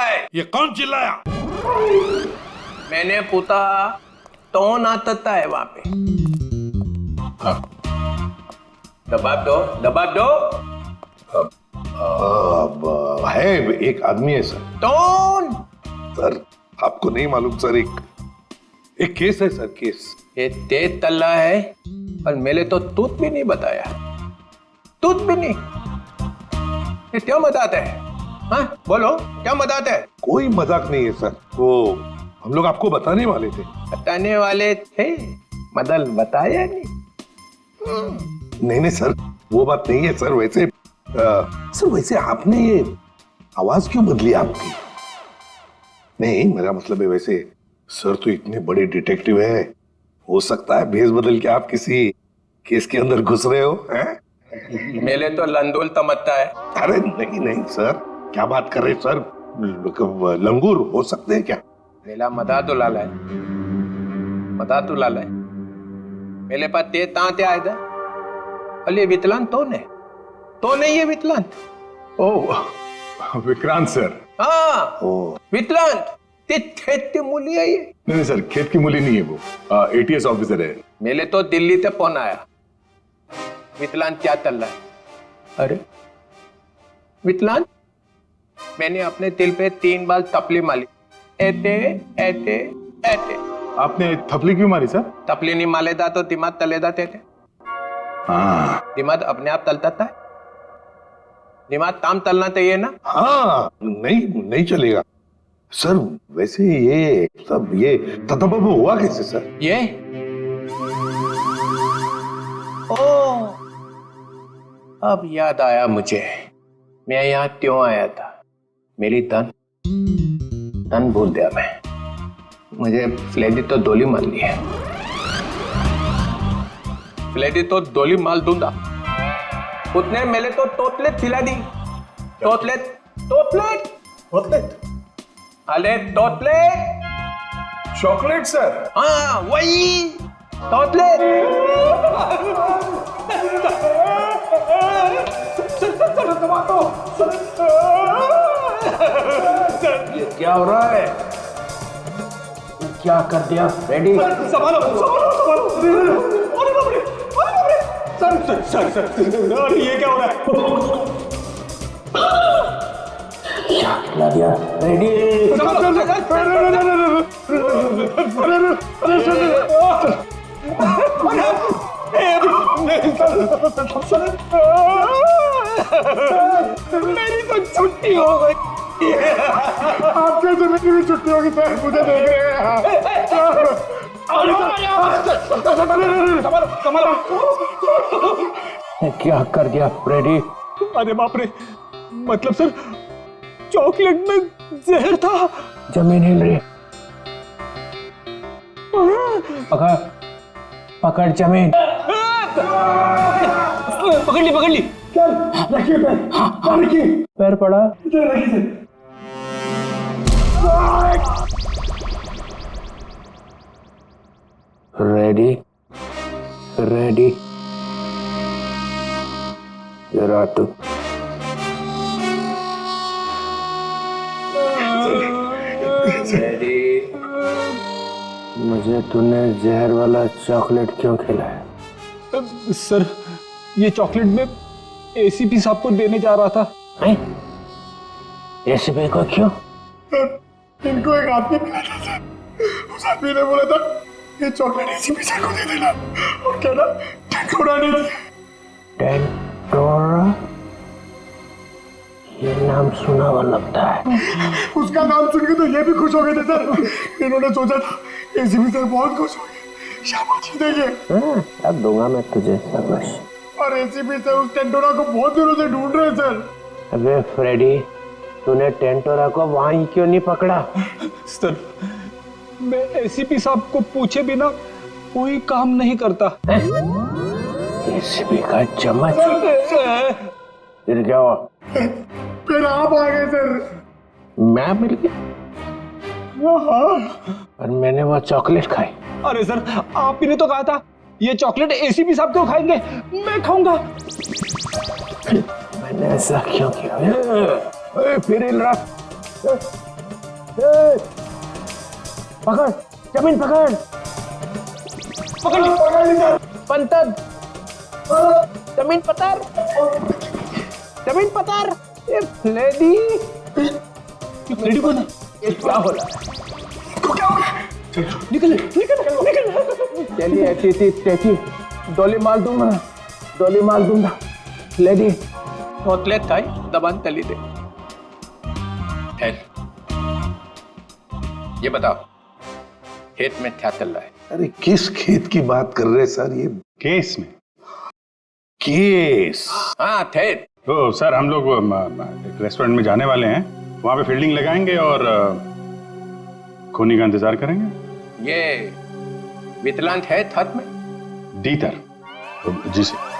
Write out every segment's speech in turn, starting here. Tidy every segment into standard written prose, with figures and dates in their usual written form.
है? ये कौन चिल्लाया? मैंने पूछा कौन आता है वहां पे? दबाव दो, दबाव दो। है एक आदमी है सर। कौन? सर आपको नहीं मालूम सर, एक केस है सर, केस। ये तेज तल्ला है और मैंने तो तूत भी नहीं बताया, तूत भी नहीं। ये क्या मजाक है? हाँ बोलो, क्या मजाक है? कोई मजाक नहीं है सर, वो हम लोग आपको बताने वाले थे। बताने वाले थे मदल, बताया नहीं। नहीं सर, वो बात नहीं है सर। वैसे सर वैसे आपने ये आवाज क्यों बदली आपकी? नहीं मेरा मतलब है, वैसे सर तो इतने बड़े डिटेक्टिव है, हो सकता है भेष बदल के आप किसी केस के अंदर घुस रहे हो हैं? मेले तो लंदोल तमत्ता है। अरे नहीं नहीं सर, क्या बात कर रहे सर? लंगूर हो सकते हैं क्या? मेला मदा तो लाला है, मदा तो लाला है। मेरे पास ते ताते आए थे, अले वितलान तो नहीं है वितलान। ओह विक्रांत सर। हाँ वितलान, ते खेत की मूली है ये। नहीं सर, खेत की मूली नहीं है वो, एटीएस ऑफिसर है। मेले तो दिल्ली से फोन आया, वितलान क्या चल रहा है? अरे वितलान, मैंने अपने दिल पे 3 बार तपली मारी, ऐते ऐते ऐते। आपने थपली क्यों मारी सर? तपली नहीं मालेदा तो दिमाग तलेदा थे। हाँ दिमाग अपने आप तलता था, दिमाग ताम तलना चाहिए ना। हाँ नहीं चलेगा सर। वैसे ये सब ये ततबब हुआ कैसे सर? ये ओ, अब याद आया मुझे, मैं यहाँ क्यों आया था। मेरी तन भूल दिया मैं। मुझे फ्लेडी तो दोली माल ली है, फ्लेडी तो दोली माल दूंगा। उतने मेले तो तोतलेट खिला दी। तोतलेट अरे तोतलेट चॉकलेट सर। हाँ वही तोतलेट। ये क्या हो रहा है? क्या कर दिया फ्रेडी? संभालो सर, ये क्या हो रहा है? क्या खिला दिया फ्रेडी? मेरी तो छुट्टी हो गई। आपके मेरी भी छुट्टी होगी सर, मुझे देख रहे हैं। क्या कर दिया फ्रेडी? अरे बाप रे, मतलब सर चॉकलेट में जहर था। जमीन हिल रही, पकड़ जमीन। पकड़ ली। चल रखिए पैर, हाँ रखिए। पैर पड़ा। रेडी जरा तू। मुझे तूने जहर वाला चॉकलेट क्यों खिलाया? सर ये चॉकलेट में एसीपी साहब को देने जा रहा था। एसीपी को क्यों? इनको एक आदमी मिला था सर, उस आदमी ने बोला था ये चॉकलेट एसीपी साहब को दे देना, और कहना टेंटोरा ने दिया। टेंटोरा? ये नाम सुना हुआ लगता है। उसका नाम सुन के तो ये भी खुश हो गए थे सर। इन्होंने सोचा था एसीपी साहब बहुत खुश हो गए, शाबाशी देंगे। अब दूंगा मैं तुझे शाबाश। और एसीपी सर उस टेंटोरा को बहुत दिनों से ढूंढ रहे सर। अबे फ्रेडी, तूने टेंटोरा को वहीं क्यों नहीं पकड़ा? सर मैं एसीपी साहब को पूछे बिना कोई काम नहीं करता। एसीपी का चम्मच। फिर क्या हुआ? फिर आप आ गए सर। मैं मिल गया और मैंने वो चॉकलेट खाई। अरे सर आप ही ने तो कहा था ये चॉकलेट एसीपी साहब क्यों खाएंगे, मैं खाऊंगा। मैंने ऐसा क्यों किया? फिर हिल रहा। पकड़, जमीन पकड़, पकड़ ली सर। पंतद, जमीन पतार, जमीन पतार। ये लेडी, लेडी कौन है? ये क्या हो रहा है? क्या हो गया? निकल, निकल, निकल। चलिए ऐसी डोली मार दूंगा, डोली मार दूंगा। लेडी, होतले थाई दबान तली दे। ये बताओ, खेत में क्या चल रहा है? अरे किस खेत की बात कर रहे हैं सर? ये केस में। केस? हाँ थे। तो सर हम लोग एक रेस्टोरेंट में जाने वाले हैं, वहां पे फील्डिंग लगाएंगे और खूनी का इंतजार करेंगे। ये विकलांग है छत में? दीतर जी सर।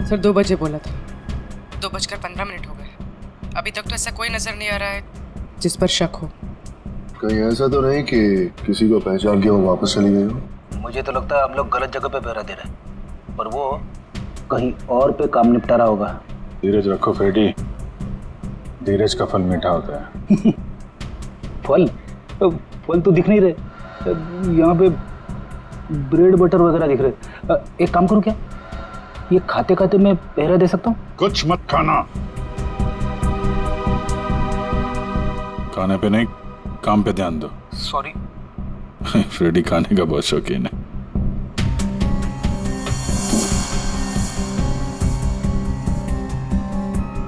सर 2 बजे बोला था। 2:15 हो गए। अभी तक तो ऐसा कोई नजर नहीं आ रहा है जिस पर शक हो। कहीं ऐसा तो नहीं कि किसी को पहचान के वो वापस चली गई हो? मुझे तो लगता है हम लोग गलत जगह पे पहरा दे रहे हैं, पर वो कहीं और पे काम निपटा रहा होगा। धीरज रखो फ्रेडी, धीरज का फल मीठा होता है। फल? फल तो दिख नहीं रहे यहाँ पे, ब्रेड बटर वगैरह दिख रहे। एक काम करूँ क्या, ये खाते खाते मैं पहरा दे सकता हूँ? कुछ मत खाना। खाने पे नहीं, काम पे ध्यान दो। सॉरी। फ्रेडी खाने का बहुत शौकीन है।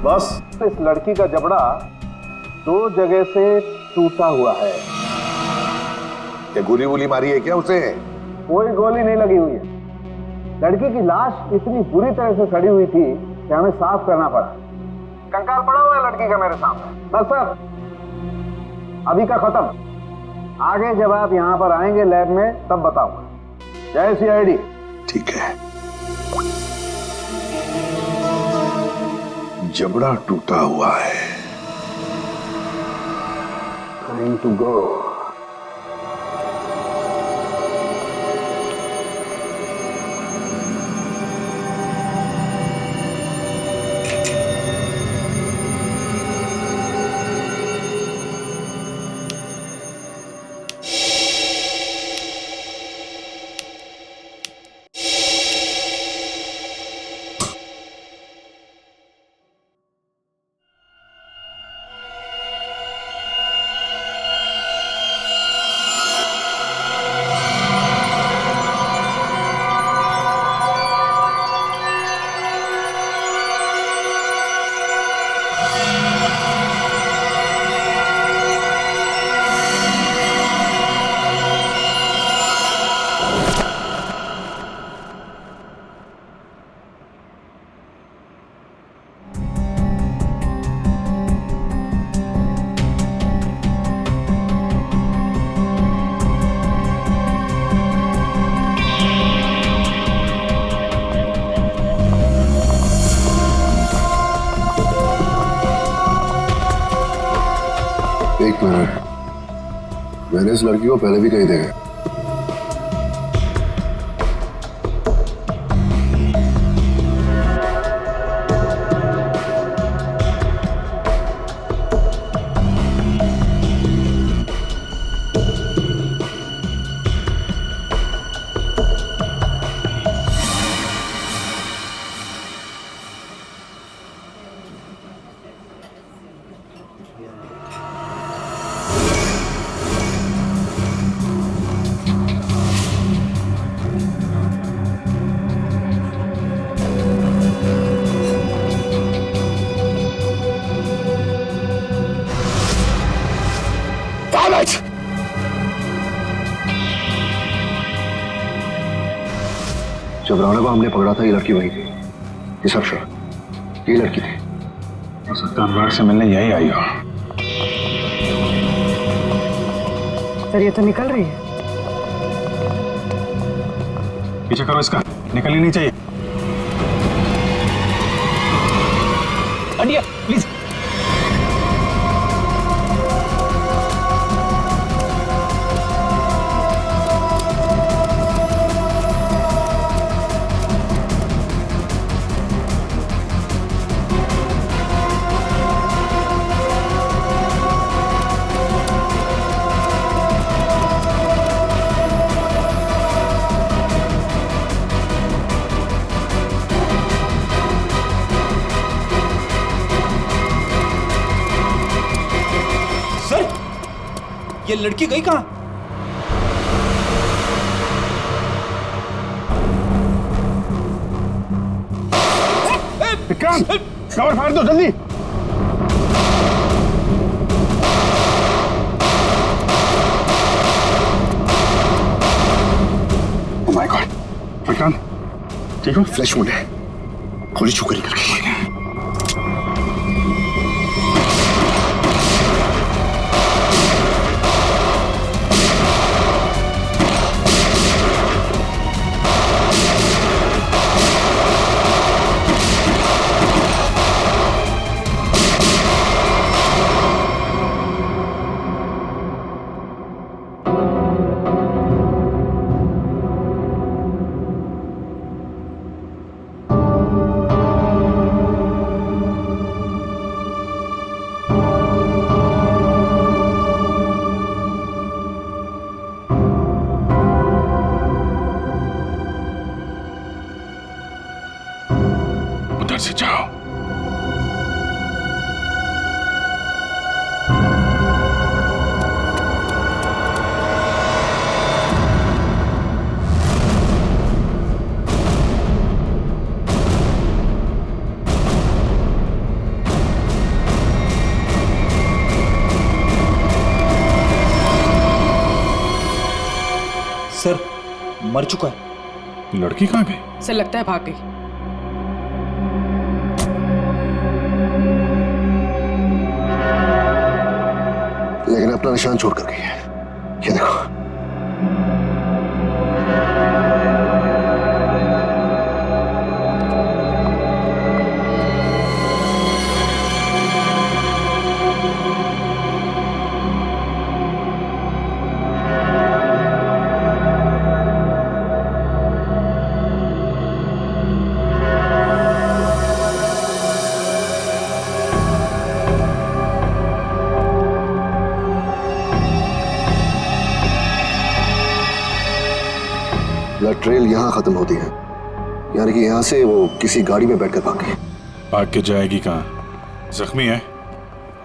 बस इस लड़की का जबड़ा 2 जगह से टूटा हुआ है। क्या गोली वोली मारी है क्या उसे? कोई गोली नहीं लगी हुई है। लड़की की लाश इतनी बुरी तरह से सड़ी हुई थी कि हमें साफ करना पड़ा। कंकाल पड़ा हुआ है लड़की का मेरे सामने। बस सर, अभी का खत्म। आगे जब आप यहाँ पर आएंगे लैब में तब बताऊंगा। जय CID। ठीक है। जबड़ा टूटा हुआ है। Time to go. एक मिनट, मैंने इस लड़की को पहले भी कहीं देखा है। जब राणा को हमने पकड़ा था ये लड़की वही थी। ये सब श्योर ये लड़की थी। हो सकता है अनुराग से मिलने यही आई हो। सर ये तो निकल रही है। पीछे करो इसका, निकलनी नहीं चाहिए। हटिए प्लीज। ये लड़की गई कहां? विक्रांत, कवर फायर दो जल्दी। ओह माय गॉड, विक्रांत ठीक हो? फ्लैश मोड है, गोली छूकर निकल गई। उधर से जाओ। सर मर चुका है। लड़की कहाँ गई? सर लगता है भाग गई। लेकिन अपना निशान छोड़ कर गई है। ये देखो। ट्रेल यहां खत्म होती है, यानी कि यहां से वो किसी गाड़ी में बैठकर भाग गई। भाग के जाएगी कहाँ? जख्मी है,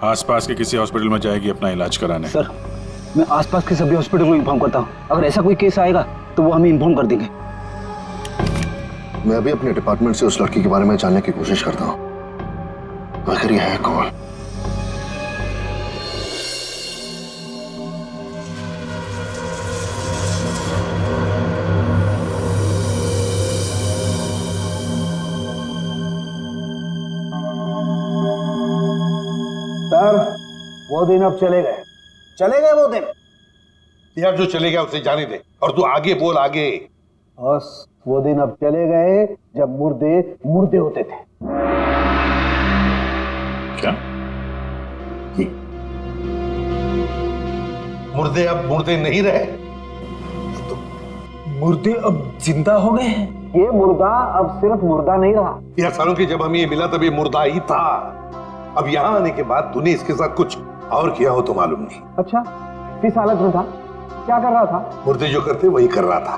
आसपास के किसी हॉस्पिटल में जाएगी अपना इलाज कराने। सर मैं आसपास के सभी हॉस्पिटल को इन्फॉर्म करता हूँ, अगर ऐसा कोई केस आएगा तो वो हमें इन्फॉर्म कर देंगे। मैं अभी अपने डिपार्टमेंट से उस लड़की के बारे में जानने की कोशिश करता हूँ, आखिर ये है कौन। सर वो दिन अब चले गए वो दिन। यार जो चले गया उसे जाने दे, और तू आगे बोल आगे। बस वो दिन अब चले गए जब मुर्दे मुर्दे होते थे। क्या? मुर्दे अब मुर्दे नहीं रहे, मुर्दे अब जिंदा हो गए हैं। ये मुर्दा अब सिर्फ मुर्दा नहीं रहा। यार सालों की जब हमें ये मिला तब ये मुर्दा ही था। अब यहाँ आने के बाद तूने इसके साथ कुछ और किया हो तो मालूम नहीं। अच्छा किस हालत में था, क्या कर रहा था? मुर्दे जो करते वही कर रहा था,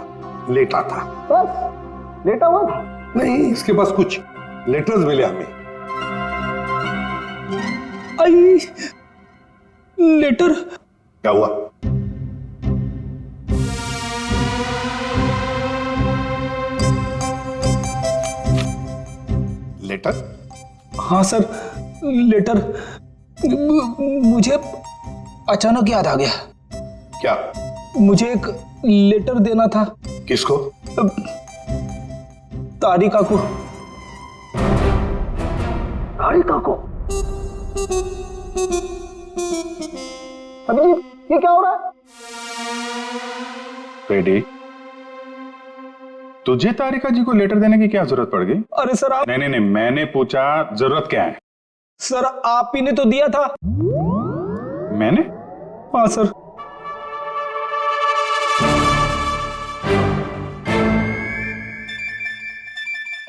लेटा था। बस लेटा हुआ था? नहीं, इसके पास कुछ लेटर्स मिले हमें। आई लेटर। क्या हुआ? लेटर? हाँ सर लेटर। मुझे अचानक याद आ गया। क्या? मुझे एक लेटर देना था। किसको? तारिका को। तारिका को? अभिजीत, ये क्या हो रहा है? बेटी, तुझे तारिका जी को लेटर देने की क्या जरूरत पड़ गई? अरे सर आप। नहीं, मैंने पूछा जरूरत क्या है। सर आप ही ने तो दिया था। मैंने? हाँ सर।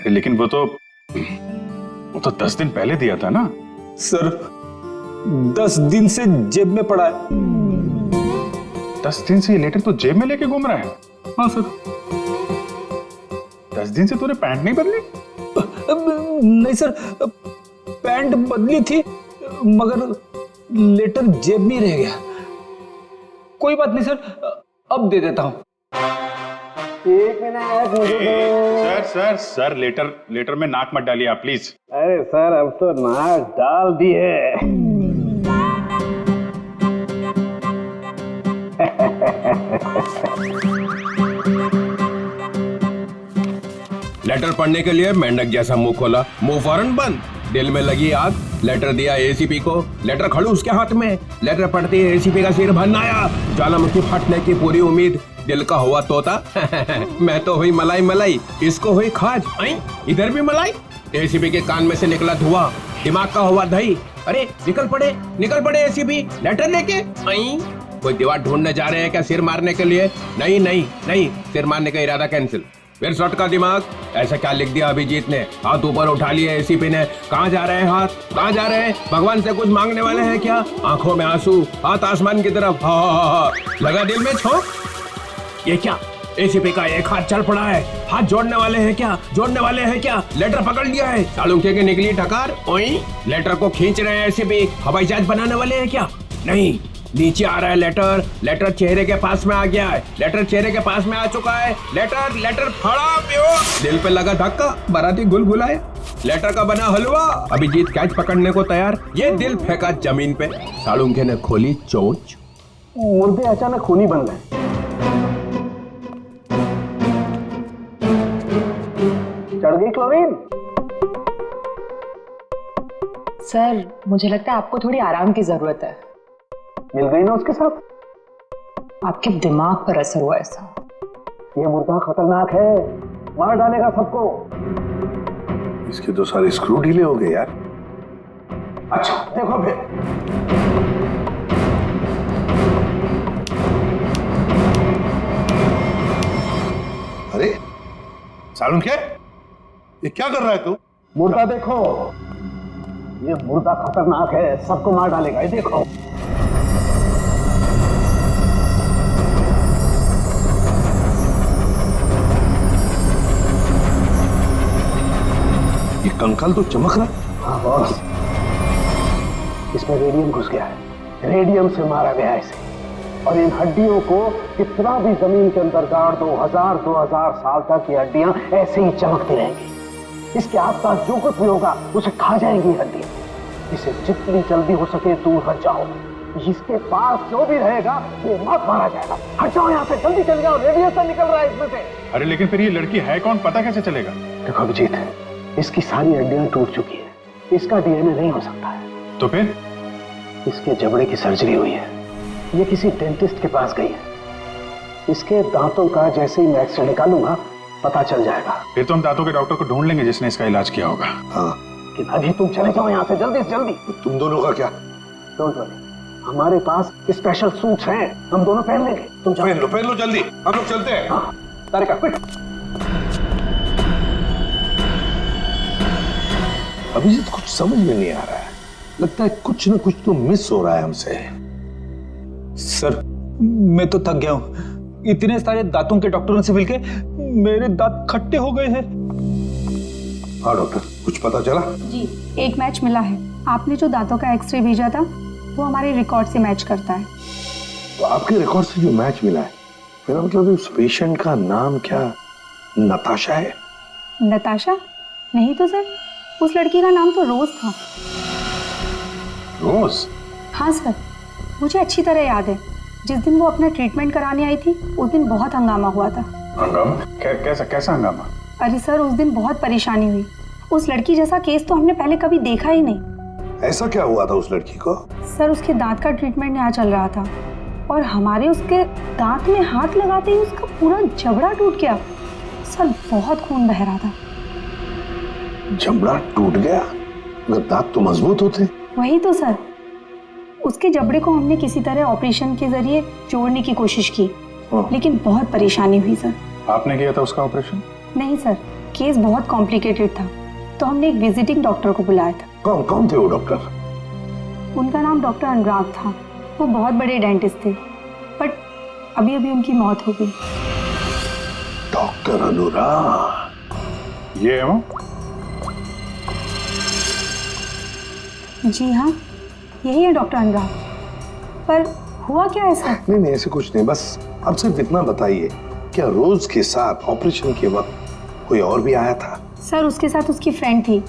लेकिन वो तो 10 दिन पहले दिया था ना। सर 10 दिन से जेब में पड़ा है। 10 दिन से ये लेटर तो जेब में लेके घूम रहा है? हाँ सर। 10 दिन से तूने पैंट नहीं बदली? नहीं सर, पैंट बदली थी मगर लेटर जेब में रह गया। कोई बात नहीं सर, अब दे देता हूं। एक मिनट मुझे सर लेटर में नाक मत डालिए आप प्लीज। अरे सर अब तो नाक डाल दी है। लेटर पढ़ने के लिए मेंढक जैसा मुंह खोला, मुंह फौरन बंद। दिल में लगी आग। लेटर दिया एसीपी को, लेटर खड़ूस के हाथ में। लेटर पढ़ते ही एसीपी का सिर भरना आया। ज्वालामुखी फटने की पूरी उम्मीद। दिल का हुआ तोता मैं तो हुई मलाई मलाई, इसको हुई खाज। इधर भी मलाई। एसीपी के कान में से निकला धुआं, दिमाग का हुआ दही। अरे निकल पड़े एसीपी लेटर लेके। कोई दीवार ढूंढने जा रहे हैं क्या सिर मारने के लिए? नहीं, सिर मारने का इरादा कैंसिल। फिर शॉट का दिमाग। ऐसा क्या लिख दिया अभिजीत ने? हाथ ऊपर उठा लिए एसीपी ने। कहाँ जा रहे हैं हाथ? कहाँ जा रहे हैं? भगवान से कुछ मांगने वाले हैं क्या? आंखों में आंसू, हाथ आसमान की तरफ। हा। लगा दिल में छोंक। ये क्या? एसीपी का एक हाथ चल पड़ा है। हाथ जोड़ने वाले हैं क्या? लेटर पकड़ लिया है। सालुंखे की निकली टकार। ओई लेटर को खींच रहे हैं एसीपी। हवाई जहाज बनाने वाले हैं क्या? नहीं, नीचे आ रहा है लेटर चेहरे के पास में आ गया है। लेटर चेहरे के पास में आ चुका है। लेटर फड़ा प्यो। दिल पे लगा धक्का, बाराती गुलगुलाया। लेटर का बना हलवा। अभिजीत कैच पकड़ने को तैयार। ये दिल फेंका जमीन पे। सालुंखे ने खोली चोंच। मुर्दे अचानक खूनी बन गए। चढ़ गई क्लोरीन? सर मुझे लगता है आपको थोड़ी आराम की जरूरत है। मिल गई ना उसके साथ? आपके दिमाग पर असर हुआ ऐसा। ये मुर्दा खतरनाक है, मार डालेगा सबको। इसके तो सारे स्क्रू ढीले हो गए यार। अच्छा देखो फिर। अरे सालुंखे, ये क्या कर रहा है तू? मुर्दा देखो, ये मुर्दा खतरनाक है, सबको मार डालेगा। ये देखो। ये कंकाल तो चमक रहा है। हाँ बॉस, इसमें रेडियम घुस गया है। रेडियम से मारा गया है इसे। और इन हड्डियों को कितना भी जमीन के अंदर गाड़ दो, 2000 साल तक ये हड्डियां ऐसे ही चमकती रहेंगी। इसके आसपास जो कुछ भी होगा उसे खा जाएंगी हड्डियां। इसे जितनी जल्दी हो सके दूर हट जाओ। इसके पास जो भी रहेगा ये मत मारा जाएगा। हट जाओ यहाँ से, जल्दी चल जाओ। रेडिएशन निकल रहा है इसमें से। अरे लेकिन फिर ये लड़की है कौन, पता कैसे चलेगा? देखो अभिजीत, इसकी सारी हड्डियां टूट चुकी है। इसका डीएनए नहीं हो सकता है। तो फिर? इसके जबड़े की सर्जरी हुई है। ये किसी डेंटिस्ट के पास गई है। इसके दांतों का जैसे ही मैं एक्सरे निकालूंगा पता चल जाएगा। फिर तो हम दांतों के डॉक्टर को ढूंढ लेंगे जिसने इसका इलाज किया होगा। हाँ, कि अभी तुम चले जाओ यहाँ से जल्दी से जल्दी। तुम दोनों का क्या? डोंट वरी, हमारे पास स्पेशल सूट्स हैं, हम दोनों पहन लेंगे। तुम जाओ। पहन लो जल्दी, हम लोग चलते हैं। हाँ, तारिका क्विक। अभिजीत कुछ समझ में नहीं आ रहा है। लगता है कुछ न कुछ तो मिस हो रहा है हमसे। सर मैं तो थक गया हूं। इतने सारे दांतों के डॉक्टरों से मिलके मेरे दांत खट्टे हो गए हैं। हाँ डॉक्टर, कुछ पता चला? जी, एक मैच मिला है। आपने जो दांतों का एक्सरे भेजा था वो हमारे रिकॉर्ड से मैच करता है। तो आपके रिकॉर्ड से जो मैच मिला है, मेरा मतलब उस पेशेंट का नाम क्या नताशा है? नताशा? नहीं तो सर, उस लड़की का नाम तो रोज था। रोज? हाँ सर, मुझे अच्छी तरह याद है। जिस दिन वो अपना ट्रीटमेंट कराने आई थी उस दिन बहुत हंगामा हुआ था। हंगामा? कैसा हंगामा? अरे सर, उस दिन बहुत परेशानी हुई। उस लड़की जैसा केस तो हमने पहले कभी देखा ही नहीं। ऐसा क्या हुआ था उस लड़की को? सर, उसके दांत का ट्रीटमेंट यहाँ चल रहा था और हमारे उसके दांत में हाथ लगाते ही उसका पूरा जबड़ा टूट गया। सर, बहुत खून बह रहा था। जबड़ा टूट गया? मगर दांत तो मजबूत होते। वही तो सर, उसके जबड़े को हमने किसी तरह ऑपरेशन के जरिए जोड़ने की कोशिश की, लेकिन बहुत परेशानी हुई सर। आपने किया था उसका ऑपरेशन? नहीं सर, केस बहुत कॉम्प्लिकेटेड था, तो हमने एक विजिटिंग डॉक्टर को बुलाया था। कौन थे वो डॉक्टर? उनका नाम डॉक्टर अनुराग था। वो बहुत बड़े डेंटिस्ट थे, बट अभी अभी उनकी मौत हो गई। डॉक्टर अनुराग? ये है वो? जी हाँ, यही है डॉक्टर अनुराग। पर हुआ क्या है सर? नहीं ऐसे कुछ नहीं, बस अब सिर्फ इतना बताइए, क्या रोज के साथ ऑपरेशन के वक्त कोई और भी आया था? सर, उसके साथ उसकी फ्रेंड थी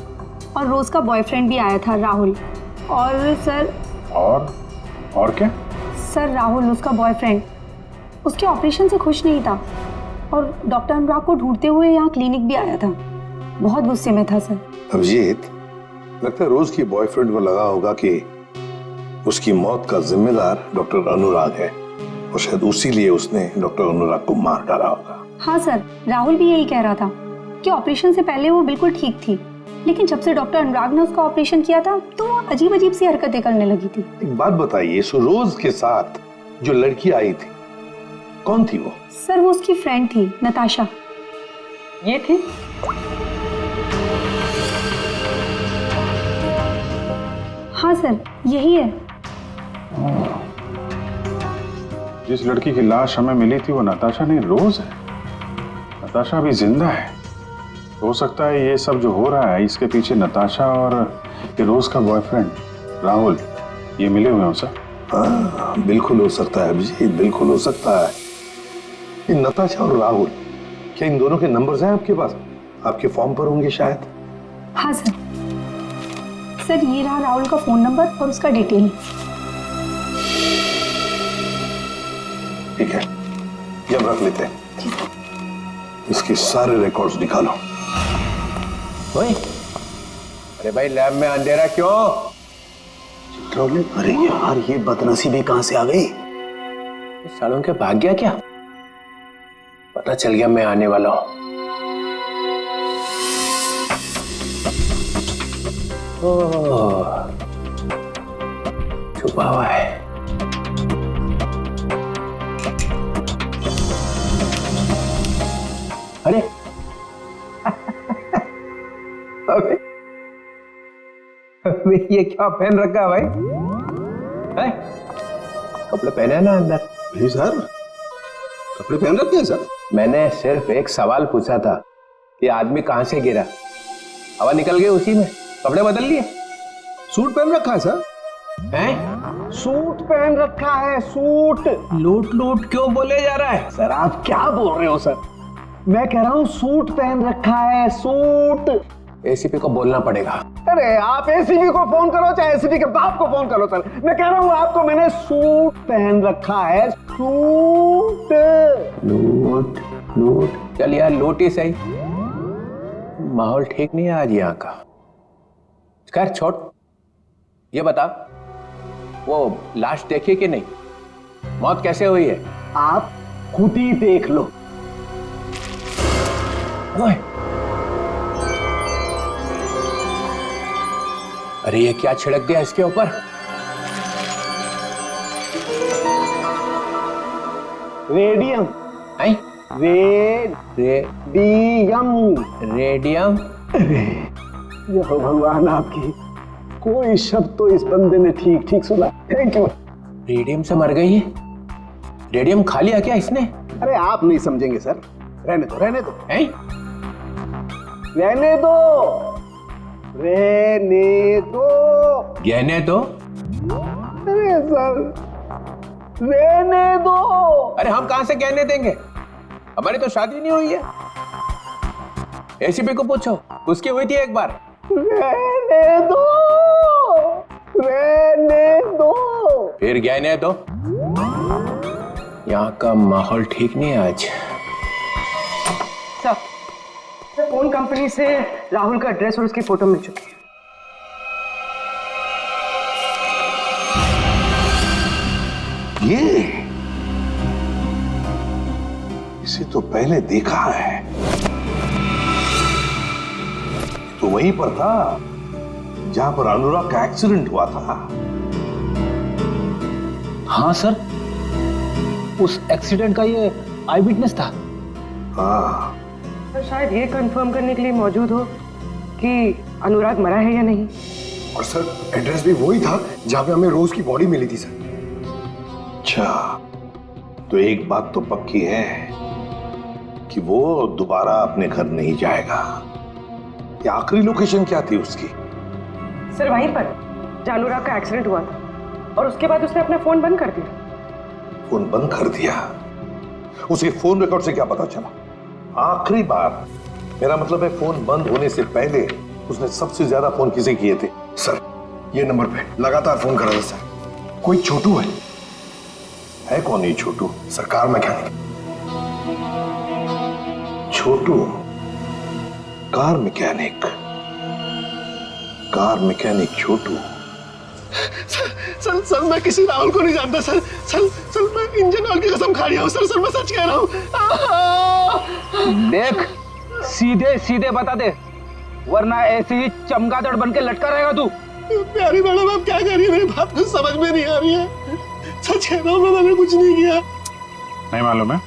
और रोज का बॉयफ्रेंड भी आया था, राहुल। और सर और क्या? सर, राहुल उसका बॉयफ्रेंड उसके ऑपरेशन से खुश नहीं था और डॉक्टर अनुराग को ढूंढते हुए यहाँ क्लिनिक भी आया था। बहुत गुस्से में था सर। अभिजीत, लगता है रोज की बॉयफ्रेंड को लगा होगा कि उसकी मौत का जिम्मेदार डॉक्टर अनुराग है और शायद उसी लिए उसने डॉक्टर अनुराग को मार डाला होगा। हाँ सर, राहुल भी यही कह रहा था कि ऑपरेशन से पहले वो बिल्कुल ठीक थी, लेकिन जब से डॉक्टर अनुराग ने उसका ऑपरेशन किया था तो वो अजीब अजीब सी हरकतें करने लगी थी। एक बात बताइए, रोज के साथ जो लड़की आई थी, कौन थी वो? सर, वो उसकी फ्रेंड थी, नताशा। ये थी? हाँ सर, यही है। जिस लड़की की लाश हमें मिली थी वो नताशा नहीं, रोज है। नताशा अभी जिंदा है। हो सकता है ये सब जो हो रहा है इसके पीछे नताशा और ये रोज का बॉयफ्रेंड राहुल ये मिले हुए हैं सर। हाँ, बिल्कुल हो सकता है अभिजीत, बिल्कुल हो सकता है। ये नताशा और राहुल, क्या इन दोनों के नंबर्स हैं आपके पास? आपके फॉर्म पर होंगे शायद। हाँ सर। सर, ये रहा राहुल का फोन नंबर और उसका डिटेल। ठीक है, ये हम रख लेते हैं। इसके सारे रिकॉर्ड्स निकालो। ओए, अरे भाई, लैब में अंधेरा क्यों? अरे यार, ये बदनसीबी कहां से आ गई? सालों के भाग गया क्या? पता चल गया मैं आने वाला हूं। छुपा हुआ है। अरे अबे ये क्या पहन रखा है भाई? है? कपड़े पहने हैं ना अंदर? नहीं सर, कपड़े पहन रखे हैं सर। मैंने सिर्फ एक सवाल पूछा था कि आदमी कहां से गिरा, हवा निकल गई उसी में, कपड़े बदल लिए। सूट पहन रखा है सर। हैं? सूट पहन रखा है, सूट। लूट लूट क्यों बोले जा रहा है? सर, आप क्या बोल रहे हो सर? मैं कह रहा हूँ सूट पहन रखा है, सूट। एसीपी को बोलना पड़ेगा। अरे आप एसीपी को फोन करो चाहे एसीपी के बाप को फोन करो सर, मैं कह रहा हूँ आपको मैंने सूट पहन रखा है, सूट। लूट लूट, चल यार लूट ही सही। माहौल ठीक नहीं है आज यहाँ का। खैर छोड़, ये बता वो लाश देखी कि नहीं? मौत कैसे हुई है? आप खुद ही देख लो। ओए, अरे ये क्या छिड़क दिया इसके ऊपर? रेडियम। है? रेडियम। रेडियम? ये हो भगवान आपकी, कोई शब्द तो इस बंदे ने ठीक ठीक सुना। Thank you. रेडियम से मर गई है? रेडियम खा लिया क्या इसने? अरे आप नहीं समझेंगे सर, रहने दो रहने दो। हैं? रहने दो रहने दो। गहने तो? अरे सर, रहने दो। अरे हम कहां से गहने देंगे? हमारी तो शादी नहीं हुई है। एसीपी को पूछो, उसकी हुई थी एक बार। रहने दो रहने दो। फिर गहने दो। यहाँ का माहौल ठीक नहीं है आज। सर, फोन कंपनी से राहुल का एड्रेस और उसकी फोटो मिल चुकी है। ये इसे तो पहले देखा है, तो वहीं पर था जहां पर अनुराग का एक्सीडेंट हुआ था। हाँ सर, उस एक्सीडेंट का ये आई विटनेस था। हाँ, सर शायद ये कंफर्म करने के लिए मौजूद हो कि अनुराग मरा है या नहीं। और सर एड्रेस भी वही था जहां पे हमें रोज की बॉडी मिली थी सर। अच्छा, तो एक बात तो पक्की है कि वो दोबारा अपने घर नहीं जाएगा। ये आखिरी लोकेशन क्या थी उसकी? सर वहीं पर जहां अनुराग का एक्सीडेंट हुआ था, और उसके बाद उसने अपना फोन बंद कर दिया। फोन बंद कर दिया? उसके फोन रिकॉर्ड से क्या पता चला? आखिरी बार, मेरा मतलब है फोन बंद होने से पहले उसने सबसे ज्यादा फोन किसे किए थे? सर ये नंबर पे लगातार फोन कर रहा था सर। कोई छोटू है कौन ये छोटू? सरकार मैकेनिक। छोटू कार मैकेनिक? कार मैकेनिक छोटू? सर मैं किसी राहुल को नहीं जानता सर। सर मैं इंजन ऑयल की कसम खा रहा हूँ सर मैं सच कह रहा हूँ। देख, सीधे सीधे बता दे, वरना ऐसे ही चमगादड़ बन के लटका रहेगा तू। प्यारी मैडम आप क्या कर रही है? मेरी बात कुछ समझ में नहीं आ रही है। सच कह रहा हूँ मैंने कुछ नहीं किया। नहीं मालूम है?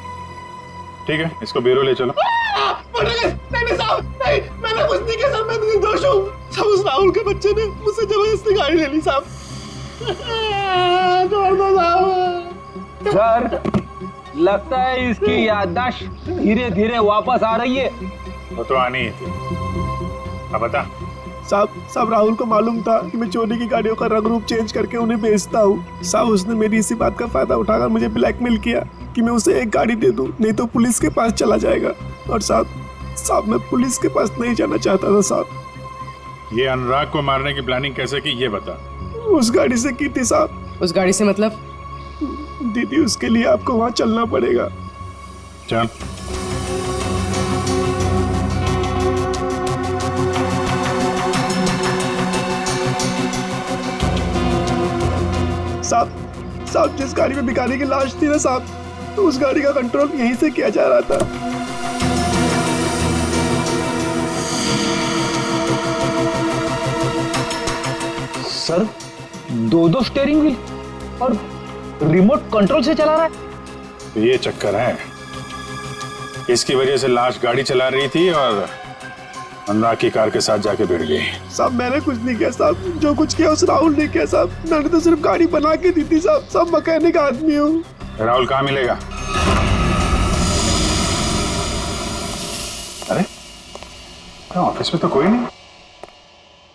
ठीक है, इसको ब्यूरो ले चलो। नहीं साहब, नहीं मैंने कुछ नहीं किया सर, मैं निर्दोष हूँ। सब उस राहुल के बच्चे ने मुझसे जबरदस्ती गाड़ी ले ली साहब। छोड़ दो साहब। सर लगता है इसकी याददाश्त धीरे धीरे वापस आ रही है। वो तो आनी ही थी। अब बता। साहब राहुल को मालूम था कि मैं चोरी की गाड़ियों का रंग रूप चेंज करके उन्हें बेचता हूँ। साहब उसने मेरी इसी बात का फायदा उठाकर मुझे ब्लैकमेल किया कि मैं उसे एक गाड़ी दे दूं, नहीं तो पुलिस के पास चला जाएगा। और साहब मैं पुलिस के पास नहीं जाना चाहता था साहब। ये अनुराग को मारने की प्लानिंग कैसे की ये बता। उस गाड़ी से की थी साहब। उस गाड़ी से मतलब? दीदी उसके लिए आपको वहां चलना पड़ेगा। चल। साहब जिस गाड़ी में भिखारी की लाश थी ना साहब, तो उस गाड़ी का कंट्रोल यहीं से किया जा रहा था। सर दो स्टीयरिंग व्हील और रिमोट कंट्रोल से चला रहा है। तो ये चक्कर है, इसकी वजह से लाश गाड़ी चला रही थी और अनुराग की कार के साथ जाके भिड़ गई। साहब मैंने कुछ नहीं किया साहब, जो कुछ किया उस राहुल ने किया साहब। मैंने तो सिर्फ गाड़ी बना के दी थी साहब। सब मैकेनिक आदमी हूँ। राहुल कहाँ मिलेगा? अरे ऑफिस में तो कोई नहीं,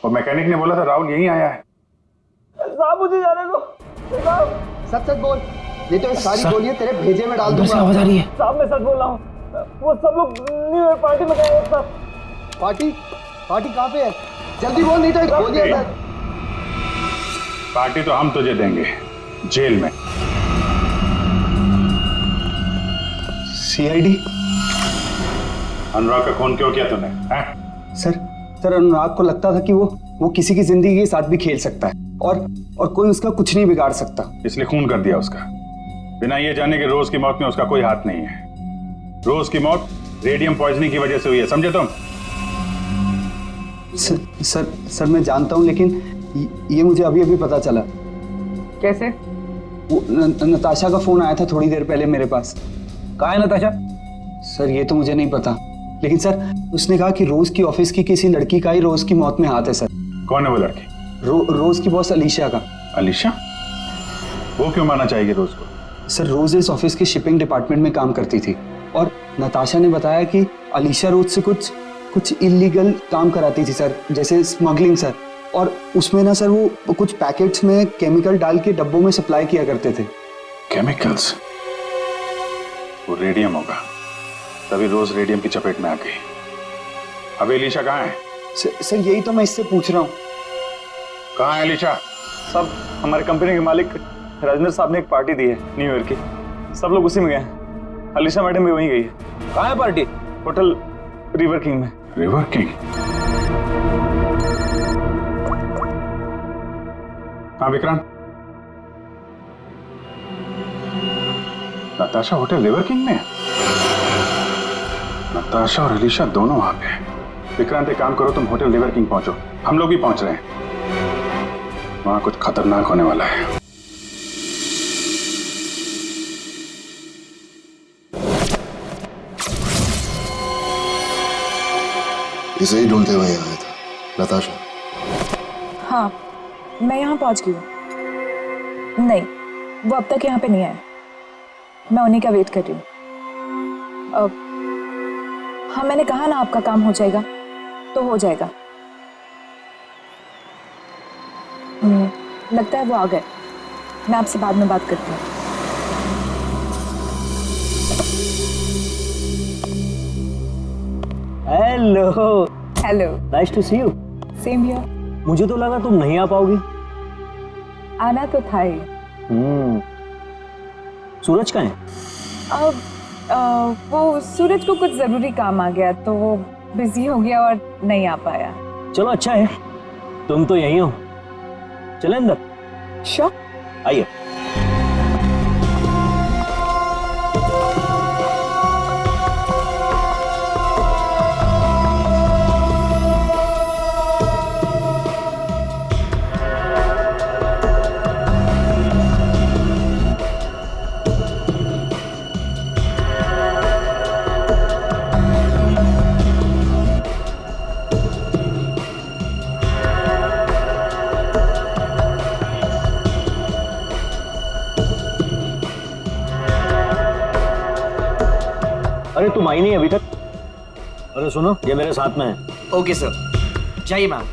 और मैकेनिक ने बोला था राहुल यहीं आया है। साहब मुझे जाने दो। सच बोल, नहीं तो ये सारी गोलियां तेरे भेजे में डाल दूंगा। आवाज आ रही है। साहब मैं सच बोल रहा हूँ, वो सब लोग न्यू ईयर पार्टी में गए हैं साहब। पार्टी कहाँ पे है? जल्दी बोल, नहीं तो गोलियां। पार्टी तो हम तुझे देंगे जेल में। सीआईडी? अनुराग का खून क्यों किया तूने? सर अनुराग को लगता था कि वो किसी की जिंदगी के साथ भी खेल सकता है और कोई उसका कुछ नहीं बिगाड़ सकता, इसलिए खून कर दिया उसका, बिना ये जाने कि रोज की मौत में उसका कोई हाथ नहीं है। रोज की मौत रेडियम पॉइजनिंग की वजह से हुई है, समझे तुम? सर मैं जानता हूं, लेकिन ये मुझे अभी अभी पता चला। कैसे? वो नताशा का फोन आया था थोड़ी देर पहले मेरे पास। कहाँ है नताशा? सर ये तो मुझे नहीं पता, लेकिन सर उसने कहा कि रोज की ऑफिस की किसी लड़की का ही रोज की मौत में हाथ है। सर कौन है वो लड़की? रोज की बॉस अलीशा का। अलीशा? वो क्यों मारना चाहेगी रोज को? सर रोज इस ऑफिस के शिपिंग डिपार्टमेंट में काम करती थी और नताशा ने बताया कि अलीशा रोज से कुछ इलीगल काम कराती थी सर, जैसे स्मगलिंग सर। और उसमें ना सर वो कुछ पैकेट्स में केमिकल डाल के डब्बों में सप्लाई किया करते थे। केमिकल्स? वो रेडियम होगा, तभी रोज रेडियम की चपेट में आ गई। अभी अलीशा कहाँ है? सर यही तो मैं इससे पूछ रहा हूँ। कहाँ है अलीशा? सब हमारे कंपनी के मालिक राजेंद्र साहब ने एक पार्टी दी है न्यू ईयर की, सब लोग उसी में गए हैं। अलीशा मैडम भी वहीं गई है। कहाँ है पार्टी? रिवर किंग में। River king? हाँ Vikrant, Natasha hotel river king में? नताशा और अलीशा दोनों वहां पे हैं। विक्रांत एक काम करो, तुम होटल रिवर किंग पहुंचो, हम लोग भी पहुंच रहे हैं। वहां कुछ खतरनाक होने वाला है। इसे ही ढूंढते हुए आया था। नताशा? हाँ, मैं यहाँ पहुँच गई हूँ। नहीं, वो अब तक यहाँ पे नहीं आए। मैं उन्हीं का वेट कर रही हूँ। हाँ, मैंने कहा ना आपका काम हो जाएगा तो हो जाएगा। लगता है वो आ गए। मैं आपसे बाद में बात करती हूँ। Hello. Hello. Nice to see you. Same here. मुझे तो लगा तुम नहीं आ पाओगी। आना तो था ही। सूरज कहाँ है? अब वो सूरज को कुछ जरूरी काम आ गया तो वो बिजी हो गया और नहीं आ पाया। चलो अच्छा है, तुम तो यहीं हो। चले अंदर? श्योर। आइए। अरे तुम आई नहीं अभी तक? अरे सुनो, ये मेरे साथ में है। ओके सर, जाइए मैम।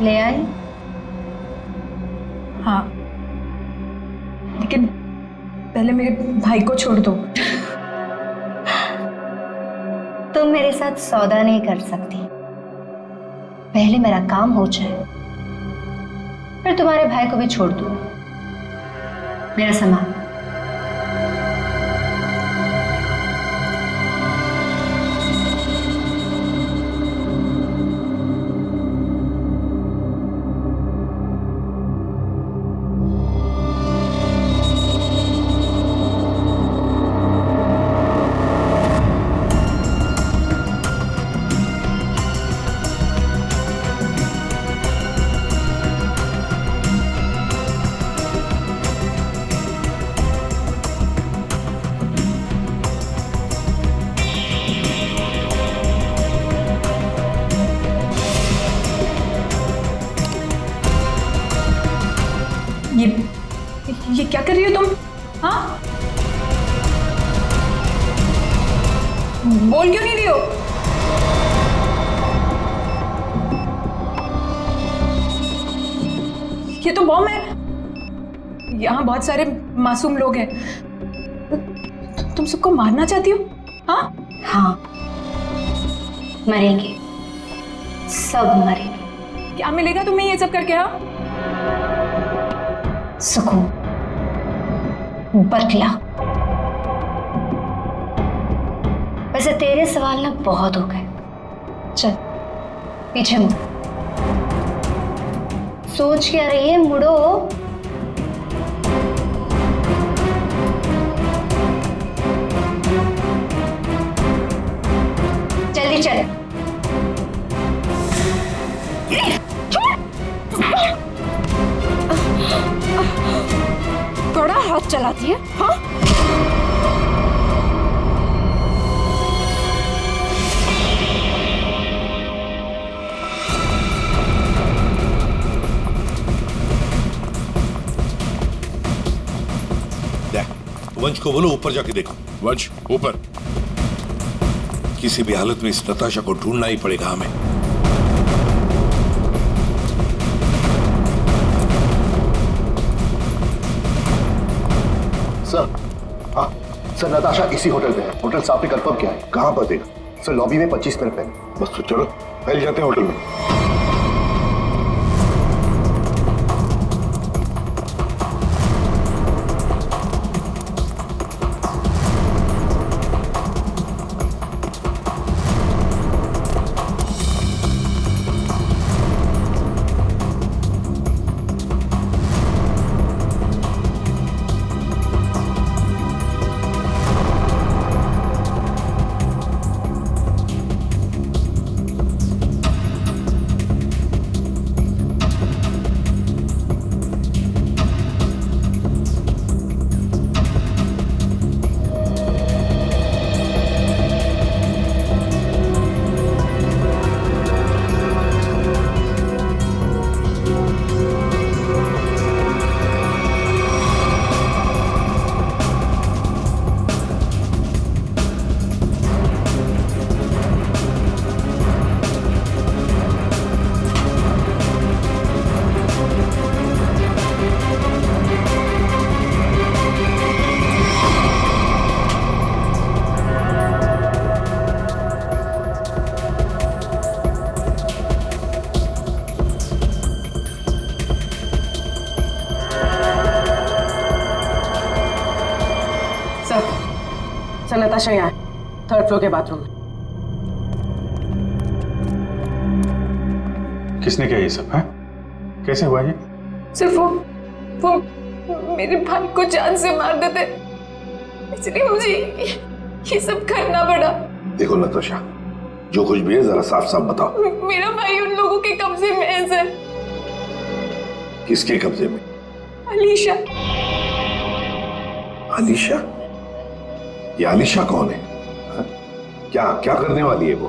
ले आई? हाँ, लेकिन पहले मेरे भाई को छोड़ दो। तुम मेरे साथ सौदा नहीं कर सकती। पहले मेरा काम हो जाए, फिर तुम्हारे भाई को भी छोड़ दो। मेरा सामान। ये क्या कर रही हो तुम? हाँ, बोल क्यों नहीं रही हो? ये तो बॉम्ब है। यहाँ बहुत सारे मासूम लोग हैं। तुम सबको मारना चाहती हो? हाँ? हाँ, मरेंगे, सब मरेंगे। क्या मिलेगा तुम्हें ये सब करके? हाँ, सुकून, बदला। वैसे तेरे सवाल ना बहुत हो गए। चल पीछे मुड़। सोच क्या रही है? मुड़ो। चले। बड़ा हाथ चलाती है, हाँ? वंश को बोलो ऊपर जाके देखो। वंश ऊपर। किसी भी हालत में इस नताशा को ढूंढना ही पड़ेगा हमें। सर, हाँ सर, नताशा इसी होटल पे है। होटल साहब ने कंफर्म किया है। कहां पर देखा? सर लॉबी में 25 मिनट पहले। बस तो चलो पहले जाते हैं होटल में। सर नताशा यहाँ है, 3rd फ्लोर के बाथरूम में। किसने किया ये सब है? कैसे हुआ ये? सिर्फ वो मेरे भाई को जान से मार देते, इसलिए मुझे ये सब करना पड़ा। देखो नताशा, जो कुछ भी है जरा साफ साफ बताओ। मेरा भाई उन लोगों के कब्जे में है सर। किसके कब्जे में? अलीशा। अलीशा? ये अलीशा कौन है? हा? क्या क्या करने वाली है वो?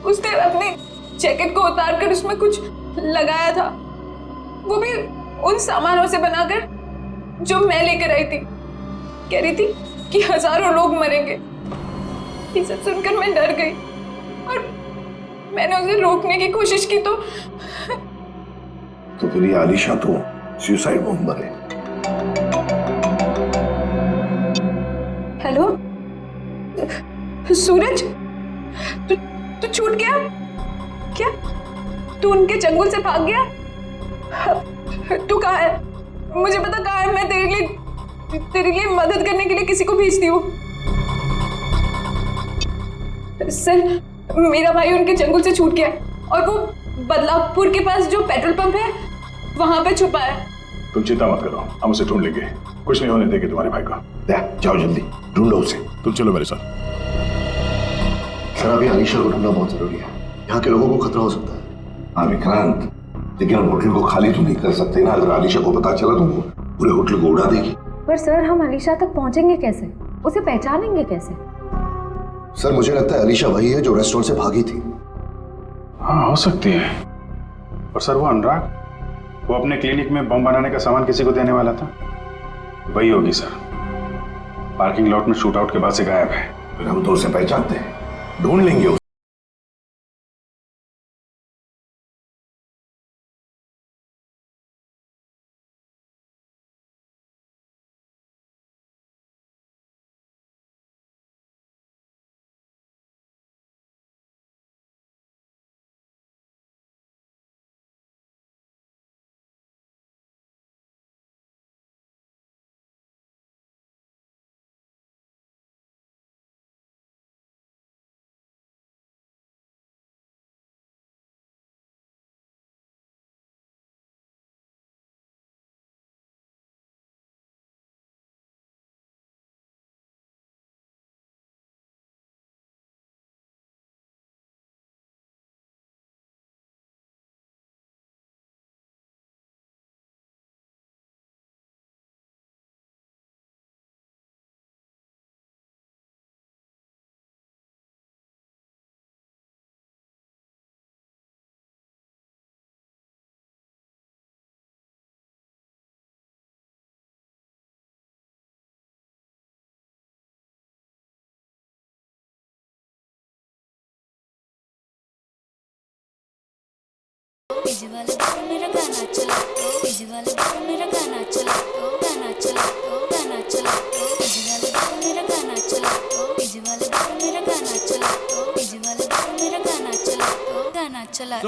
उसने अपने जैकेट को उतार कर उसमें कुछ लगाया था, वो भी उन सामानों से बनाकर जो मैं लेकर आई थी। कह रही थी कि हजारों लोग मरेंगे। ये सब सुनकर मैं डर गई और मैंने उसे रोकने की कोशिश की तो फिर ये अलीशा तो सुसाइड बॉम्बर है। हेलो सूरज, तू छूट गया क्या? तू उनके चंगुल से भाग गया? तू कहाँ है? मुझे पता कहाँ है। मैं तेरे लिए मदद करने के लिए किसी को भेजती हूँ। सर, मेरा भाई उनके चंगुल से छूट गया और वो बदलापुर के पास जो पेट्रोल पंप है वहां पे छुपा है। तुम चिंता मत करो, हम उसे ढूंढ लेंगे। कुछ नहीं होने देंगे तुम्हारे भाई को। जाओ जल्दी ढूंढो उसे। तुम चलो मेरे साथ। सर अभी अलीशा को ढूंढना बहुत जरूरी है। यहाँ के लोगों को खतरा हो सकता है। हाँ विक्रांत, लेकिन हम होटल को खाली तो नहीं कर सकते ना। अगर अलीशा को पता चला तो वो पूरे होटल को उड़ा देगी। पर सर, हम अलीशा तक पहुंचेंगे कैसे? उसे पहचानेंगे कैसे? सर मुझे लगता है अलीशा वही है जो रेस्टोरेंट से भागी थी। हाँ हो सकती है। और सर वो अनुराग, वो अपने क्लिनिक में बम बनाने का सामान किसी को देने वाला था, वही होगी सर। पार्किंग लॉट में शूट आउट के बाद से गायब है। फिर हम तो उसे पहचानते हैं, ढूंढ लेंगे उसे। So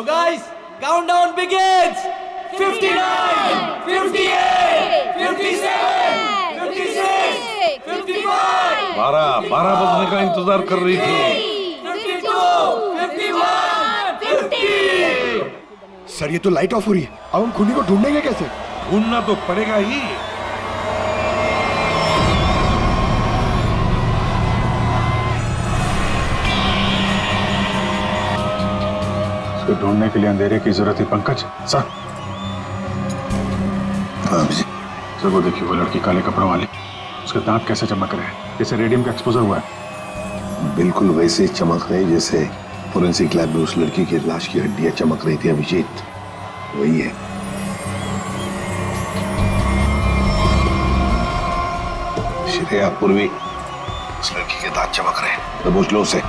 guys, countdown begins. 59, 58, 57, 56, 55. 12 बजने का इंतजार कर रही थी। 52, 51, 50. सर ये तो लाइट ऑफ हो रही है, अब हम खूनी को ढूंढेंगे कैसे? ढूंढना तो पड़ेगा ही। उसको ढूंढने के लिए अंधेरे की जरूरत है पंकज। सर सर वो देखिए, वो लड़की काले कपड़ों वाली, उसके दांत कैसे चमक रहे हैं, जैसे रेडियम का एक्सपोजर हुआ है। बिल्कुल वैसे चमक रहे जैसे फोरेंसिक लैब में उस लड़की की लाश की हड्डियां चमक रही थी अभिजीत, वही है। श्रेया पूर्वी, उस लड़की के दांत चमक रहे हैं, तो पूछ लो उसे।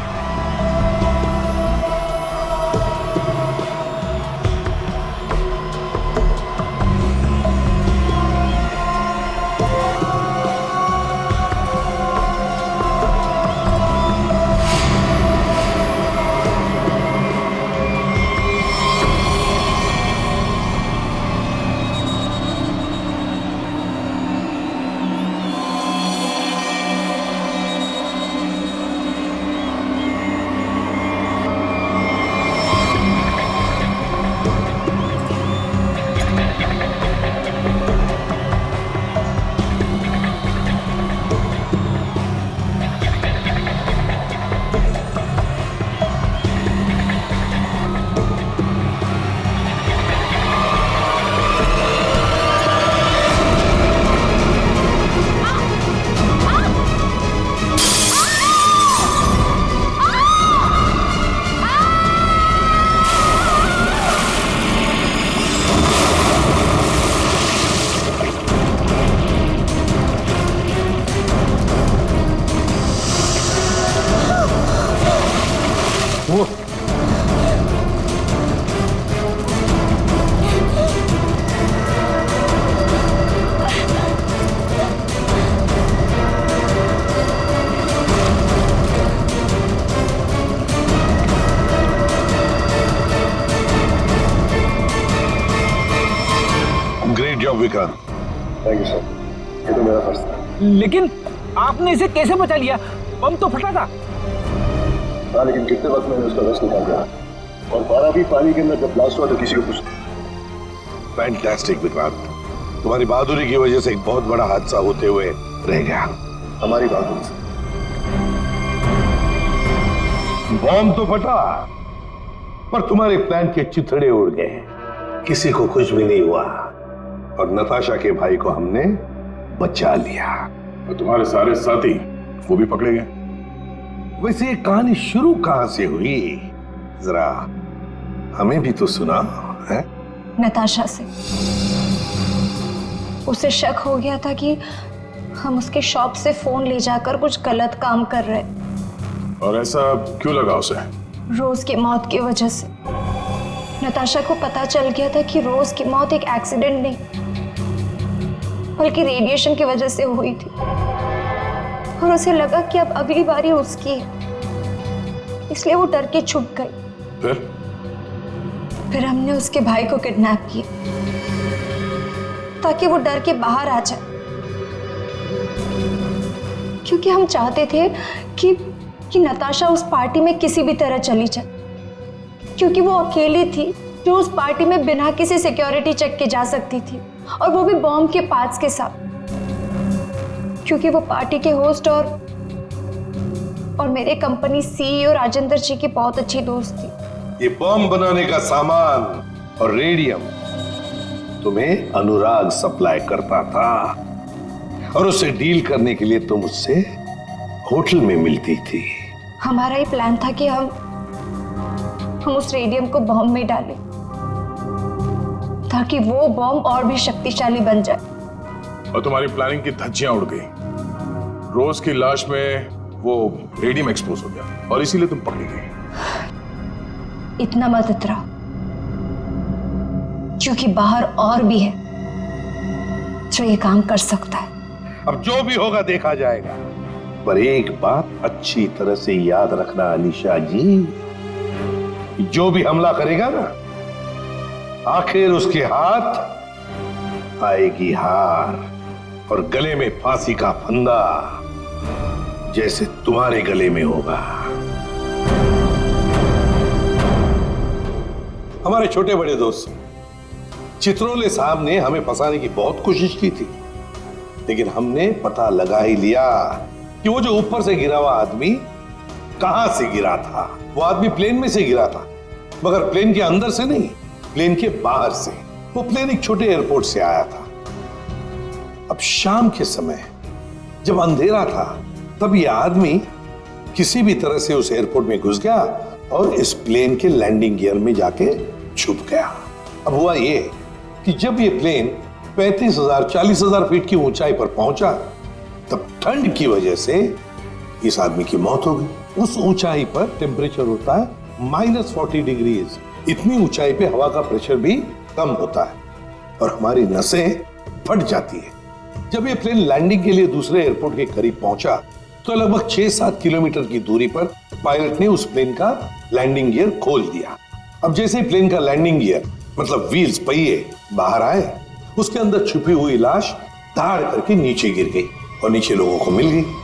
Great job Vikrant. Thank you sir, ये तो मेरा फर्ज था। लेकिन आपने इसे कैसे बचा लिया? बम तो फटा था। हाँ, लेकिन कितने वक्त में उसका रस निकाल दिया, और 12 भी पानी के अंदर जब ब्लास्ट हुआ तो किसी को कुछ। फैंटास्टिक विक्रांत, तुम्हारी बहादुरी की वजह से एक बहुत बड़ा हादसा होते हुए रह गया। हमारी बहादुरी से बॉम्ब तो फटा, पर तुम्हारे प्लान के चिथड़े उड़ गए, किसी को कुछ भी नहीं हुआ, और नताशा के भाई को हमने बचा लिया। और तुम्हारे सारे साथी वो भी पकड़े गए। वैसे ये कहानी शुरू कहां से हुई, जरा हमें भी तो सुना है। नताशा से। उसे शक हो गया था कि हम उसके शॉप से फोन ले जाकर कुछ गलत काम कर रहे। और ऐसा क्यों लगा उसे? रोज की मौत की वजह से। नताशा को पता चल गया था कि रोज की मौत एक एक्सीडेंट नहीं, बल्कि रेडिएशन की वजह से हुई थी, और उसे लगा कि अब अगली बारी उसकी है, इसलिए वो डर के छुप गई। फिर हमने उसके भाई को किडनैप किया ताकि वो डर के बाहर आ जाए, क्योंकि हम चाहते थे कि नताशा उस पार्टी में किसी भी तरह चली जाए, क्योंकि वो अकेली थी जो उस पार्टी में बिना किसी सिक्योरिटी चेक के जा सकती थी, और वो भी बॉम्ब के पार्ट्स के साथ, क्योंकि वो पार्टी के होस्ट और मेरे कंपनी सीईओ राजेंद्र जी की बहुत अच्छी दोस्त थी। ये बॉम्ब बनाने का सामान और रेडियम तुम्हें अनुराग सप्लाई करता था, और उससे डील करने के लिए तुम उससे होटल में मिलती थी। हमारा ही प्लान था कि हम उस रेडियम को बॉम्ब में डालें, ताकि वो बॉम्ब और भी शक्तिशाली बन जाए। और तुम्हारी प्लानिंग की धज्जियां उड़ गई। रोज की लाश में वो रेडियम एक्सपोज हो गया, और इसीलिए तुम पकड़ी गई। इतना मत इतराओ। क्योंकि बाहर और भी है जो ये काम कर सकता है। अब जो भी होगा देखा जाएगा, पर एक बात अच्छी तरह से याद रखना अलीशा जी, जो भी हमला करेगा ना, आखिर उसके हाथ आएगी हार और गले में फांसी का फंदा, जैसे तुम्हारे गले में होगा। हमारे छोटे बड़े दोस्त चित्रोले साहब ने हमें फंसाने की बहुत कोशिश की थी, लेकिन हमने पता लगा ही लिया कि वो जो ऊपर से गिरा हुआ आदमी कहां से गिरा था। वो आदमी प्लेन में से गिरा था, मगर प्लेन के अंदर से नहीं, प्लेन के बाहर से। वो प्लेन एक छोटे एयरपोर्ट से आया था। अब शाम के समय जब अंधेरा था, तब ये आदमी किसी भी तरह से उस एयरपोर्ट में घुस गया और इस प्लेन के लैंडिंग गियर में जाके छुप गया। अब हुआ ये कि जब ये प्लेन 35,000 40,000 फीट की ऊंचाई पर पहुंचा, तब ठंड की वजह से इस आदमी की मौत हो गई। उस ऊंचाई पर टेम्परेचर होता है -40 डिग्रीज। इतनी ऊंचाई पे हवा का प्रेशर भी कम होता है और हमारी नसें फट जाती है। जब ये प्लेन लैंडिंग के लिए दूसरे एयरपोर्ट के करीब पहुंचा, तो लगभग 6-7 किलोमीटर की दूरी पर पायलट ने उस प्लेन का लैंडिंग गियर खोल दिया। अब जैसे ही प्लेन का लैंडिंग गियर मतलब व्हील्स, पहिए बाहर आए, उसके अंदर छुपी हुई लाश धाड़ करके नीचे गिर गई और नीचे लोगों को मिल गई।